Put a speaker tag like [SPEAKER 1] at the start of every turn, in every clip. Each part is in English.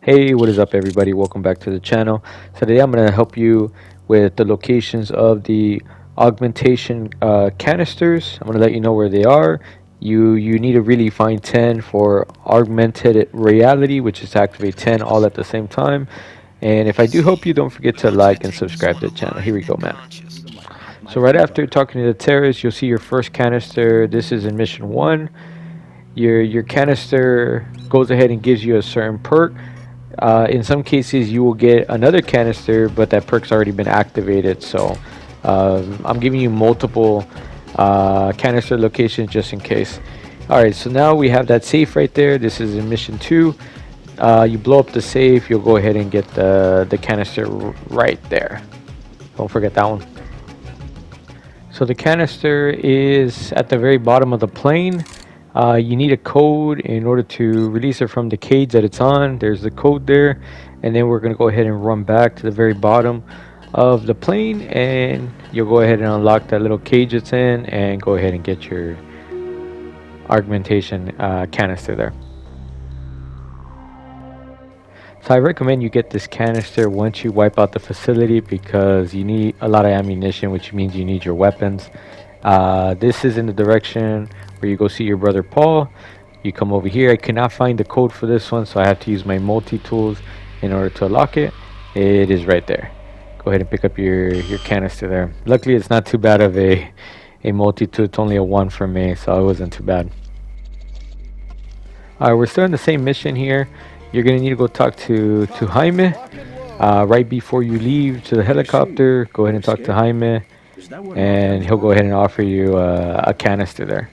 [SPEAKER 1] Hey, what is up everybody? Welcome back to the channel. So today I'm going to help you with the locations of the augmentation canisters. I'm going to let you know where they are. You need to really find 10 for augmented reality, which is to activate 10 all at the same time. And if I do help you, don't forget to like and subscribe to the channel. Here we go, man. So right after talking to the terrorist, you'll see your first canister. This is in mission 1. Your canister goes ahead and gives you a certain perk. In some cases you will get another canister, but that perk's already been activated. So I'm giving you multiple canister locations just in case. Alright, so now we have that safe right there. This is in mission 2. You blow up the safe, you'll go ahead and get the canister right there. Don't forget that one. So the canister is at the very bottom of the plane. You need a code in order to release it from the cage that it's on. There's the code there, and then we're going to go ahead and run back to the very bottom of the plane, and you'll go ahead and unlock that little cage it's in and go ahead and get your augmentation canister there. So I recommend you get this canister once you wipe out the facility, because you need a lot of ammunition, which means you need your weapons. This is in the direction where you go see your brother Paul. You come over here. I cannot find the code for this one, so I have to use my multi-tools in order to unlock it. It is right there. Go ahead and pick up your canister there. Luckily it's not too bad of a multi-tool. It's only a 1 for me, so it wasn't too bad. Alright, we're still in the same mission here. You're gonna need to go talk to Jaime right before you leave to the helicopter. Go ahead and talk to Jaime, and he'll go ahead and offer you a canister there.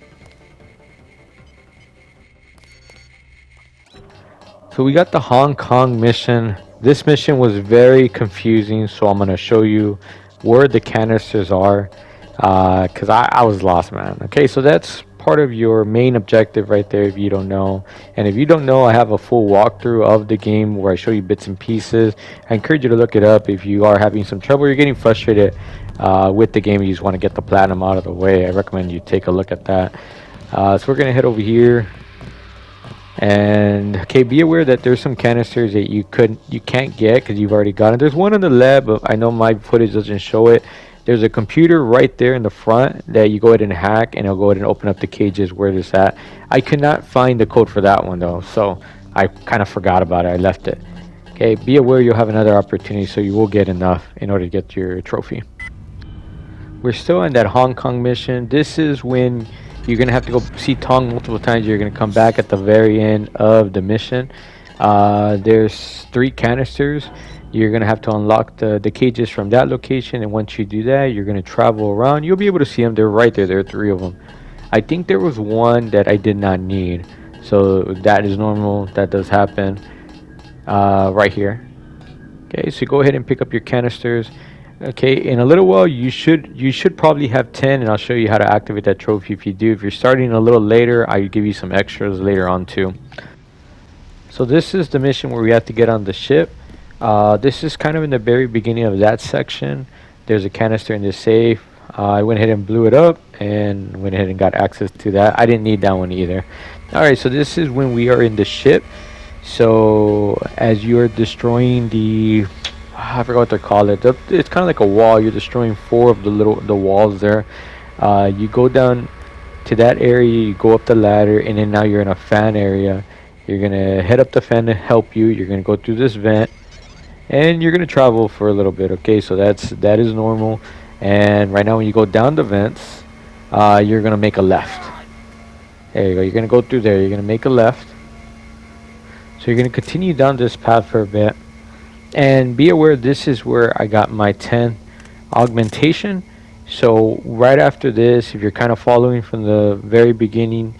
[SPEAKER 1] So we got the Hong Kong mission. This mission was very confusing, so I'm gonna show you where the canisters are, because I was lost, man. Okay, so that's part of your main objective right there if you don't know. And if you don't know, I have a full walkthrough of the game where I show you bits and pieces. I encourage you to look it up if you are having some trouble, you're getting frustrated with the game, you just want to get the platinum out of the way. I recommend you take a look at that. So we're gonna head over here, and okay, be aware that there's some canisters that you can't get because you've already got it. There's one on the lab, but I know my footage doesn't show it. There's a computer right there in the front that you go ahead and hack, and it'll go ahead and open up the cages where it's at. I could not find the code for that one though, so I kind of forgot about it. I left it. Okay, be aware you'll have another opportunity, so you will get enough in order to get your trophy. We're still in that Hong Kong mission. This is when you're gonna have to go see Tong multiple times. You're gonna come back at the very end of the mission. There's 3 canisters. You're gonna have to unlock the cages from that location, and once you do that, you're gonna travel around. You'll be able to see them. They're right there. There are 3 of them. I think there was one that I did not need, so that is normal. That does happen right here. Okay, so go ahead and pick up your canisters. Okay, in a little while you should probably have 10, and I'll show you how to activate that trophy if you do. If you're starting a little later, I'll give you some extras later on too. So this is the mission where we have to get on the ship. This is kind of in the very beginning of that section. There's a canister in the safe. I went ahead and blew it up and went ahead and got access to that. I didn't need that one either. Alright, so this is when we are in the ship. So as you are destroying the, I forgot what they call it. It's kind of like a wall. You're destroying 4 of the walls there. You go down to that area, you go up the ladder, and then now you're in a fan area. You're gonna head up the fan to help you. You're gonna go through this vent, and you're gonna travel for a little bit. Okay, so that is normal. And right now when you go down the vents, you're gonna make a left. There you go. You're gonna go through there. You're gonna make a left. So you're gonna continue down this path for a bit. And be aware, this is where I got my 10th augmentation. So right after this, if you're kind of following from the very beginning,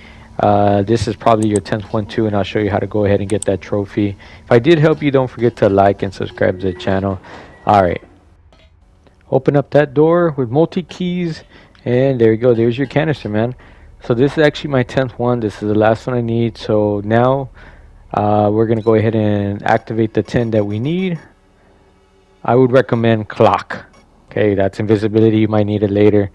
[SPEAKER 1] this is probably your 10th one too, and I'll show you how to go ahead and get that trophy. If I did help you, don't forget to like and subscribe to the channel. Alright, open up that door with multi-keys, and there you go. There's your canister, man. So this is actually my 10th one. This is the last one I need. So now we're gonna go ahead and activate the 10 that we need. I would recommend clock. Okay, that's invisibility. You might need it later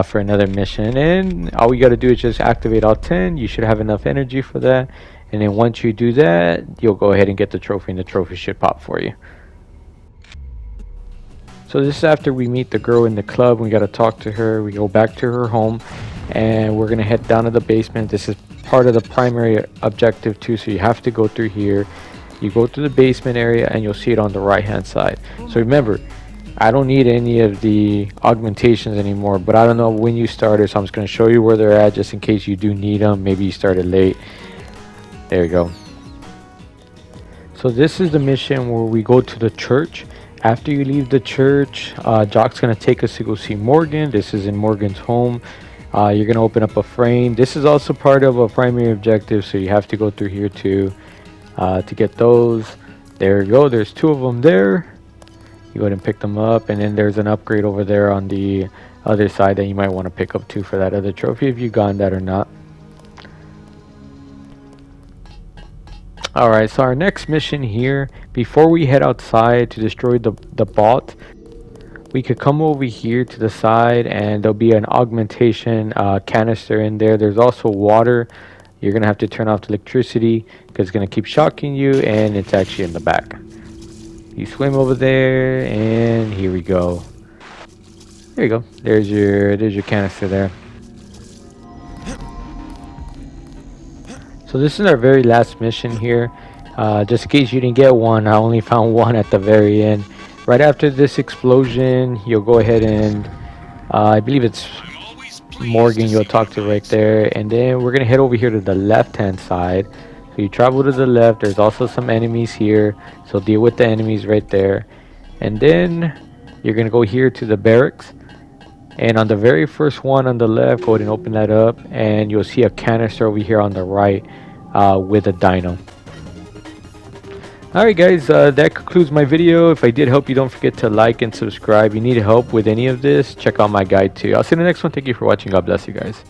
[SPEAKER 1] for another mission, and all we got to do is just activate all 10. You should have enough energy for that, And then once you do that, you'll go ahead and get the trophy, and the trophy should pop for you. So this is after we meet the girl in the club. We got to talk to her. We go back to her home, and we're gonna head down to the basement. This is part of the primary objective too, so you have to go through here. You go to the basement area and you'll see it on the right hand side. So remember, I don't need any of the augmentations anymore, but I don't know when you started, so I'm just going to show you where they're at just in case you do need them. Maybe you started late. There you go. So this is the mission where we go to the church. After you leave the church, Jock's going to take us to go see Morgan. This is in Morgan's home. You're going to open up a frame. This is also part of a primary objective, so you have to go through here too. To get those. There you go, there's 2 of them there. You go ahead and pick them up, and then there's an upgrade over there on the other side that you might want to pick up too for that other trophy, if you've gotten that or not. Alright, so our next mission here, before we head outside to destroy the bot, we could come over here to the side and there'll be an augmentation canister in there. There's also water. You're gonna have to turn off the electricity because it's gonna keep shocking you, and it's actually in the back. You swim over there, and here we go. There you go. There's your canister there. So this is our very last mission here. Just in case you didn't get one, I only found one at the very end. Right after this explosion, you'll go ahead and I believe it's Morgan you'll talk to right there, and then we're gonna head over here to the left hand side. So you travel to the left. There's also some enemies here, so deal with the enemies right there, and then you're gonna go here to the barracks, and on the very first one on the left, go ahead and open that up, and you'll see a canister over here on the right with a dino. Alright guys, that concludes my video. If I did help you, don't forget to like and subscribe. If you need help with any of this, check out my guide too. I'll see you in the next one. Thank you for watching. God bless you guys.